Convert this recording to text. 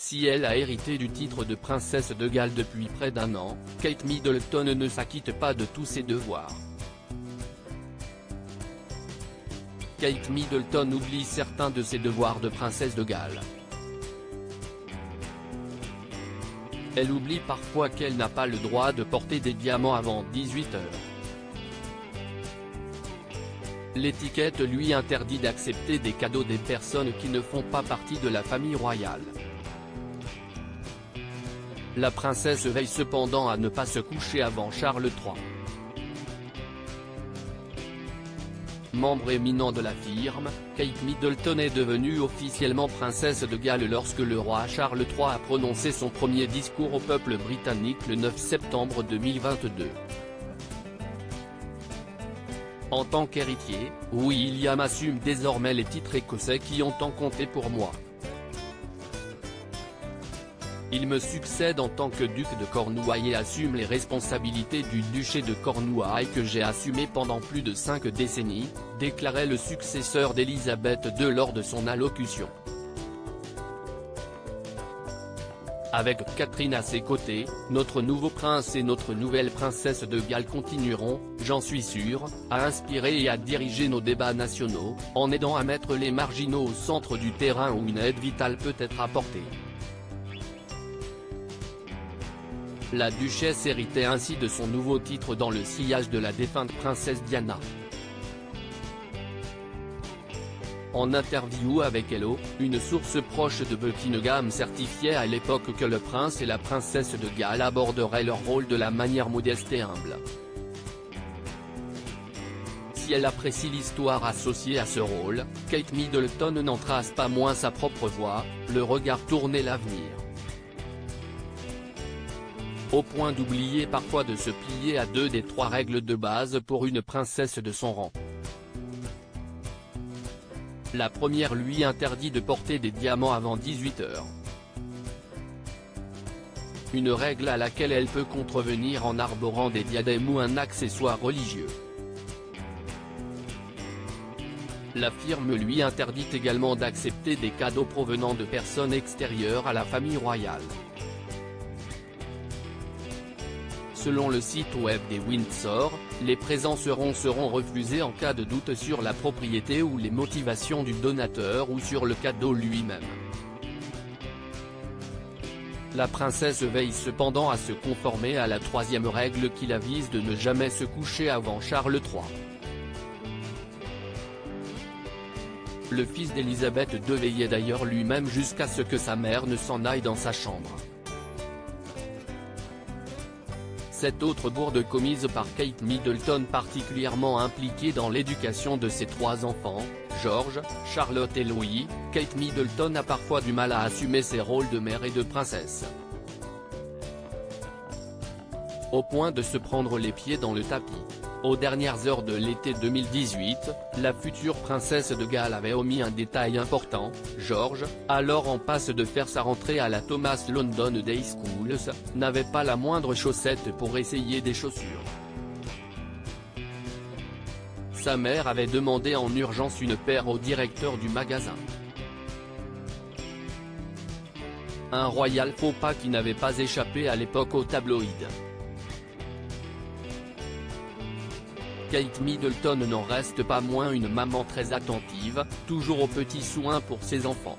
Si elle a hérité du titre de princesse de Galles depuis près d'un an, Kate Middleton ne s'acquitte pas de tous ses devoirs. Kate Middleton oublie certains de ses devoirs de princesse de Galles. Elle oublie parfois qu'elle n'a pas le droit de porter des diamants avant 18 h. L'étiquette lui interdit d'accepter des cadeaux des personnes qui ne font pas partie de la famille royale. La princesse veille cependant à ne pas se coucher avant Charles III. Membre éminent de la firme, Kate Middleton est devenue officiellement princesse de Galles lorsque le roi Charles III a prononcé son premier discours au peuple britannique le 9 septembre 2022. En tant qu'héritier, William assume désormais les titres écossais qui ont tant compté pour moi. Il me succède en tant que duc de Cornouailles et assume les responsabilités du duché de Cornouailles que j'ai assumé pendant plus de 5 décennies, déclarait le successeur d'Élisabeth II lors de son allocution. Avec Catherine à ses côtés, notre nouveau prince et notre nouvelle princesse de Galles continueront, j'en suis sûr, à inspirer et à diriger nos débats nationaux, en aidant à mettre les marginaux au centre du terrain où une aide vitale peut être apportée. La duchesse héritait ainsi de son nouveau titre dans le sillage de la défunte princesse Diana. En interview avec Hello, une source proche de Buckingham certifiait à l'époque que le prince et la princesse de Galles aborderaient leur rôle de la manière modeste et humble. Si elle apprécie l'histoire associée à ce rôle, Kate Middleton n'en trace pas moins sa propre voie, le regard tourné l'avenir. Au point d'oublier parfois de se plier à 2 des 3 règles de base pour une princesse de son rang. La première lui interdit de porter des diamants avant 18 h. Une règle à laquelle elle peut contrevenir en arborant des diadèmes ou un accessoire religieux. La firme lui interdit également d'accepter des cadeaux provenant de personnes extérieures à la famille royale. Selon le site web des Windsor, les présents seront refusés en cas de doute sur la propriété ou les motivations du donateur ou sur le cadeau lui-même. La princesse veille cependant à se conformer à la 3e règle qui l'avise de ne jamais se coucher avant Charles III. Le fils d'Élisabeth II veillait d'ailleurs lui-même jusqu'à ce que sa mère ne s'en aille dans sa chambre. Cette autre bourde commise par Kate Middleton, particulièrement impliquée dans l'éducation de ses 3 enfants, George, Charlotte et Louis, Kate Middleton a parfois du mal à assumer ses rôles de mère et de princesse. Au point de se prendre les pieds dans le tapis. Aux dernières heures de l'été 2018, la future princesse de Galles avait omis un détail important, George, alors en passe de faire sa rentrée à la Thomas London Day Schools, n'avait pas la moindre chaussette pour essayer des chaussures. Sa mère avait demandé en urgence une paire au directeur du magasin. Un royal faux pas qui n'avait pas échappé à l'époque aux tabloïds. Kate Middleton n'en reste pas moins une maman très attentive, toujours aux petits soins pour ses enfants.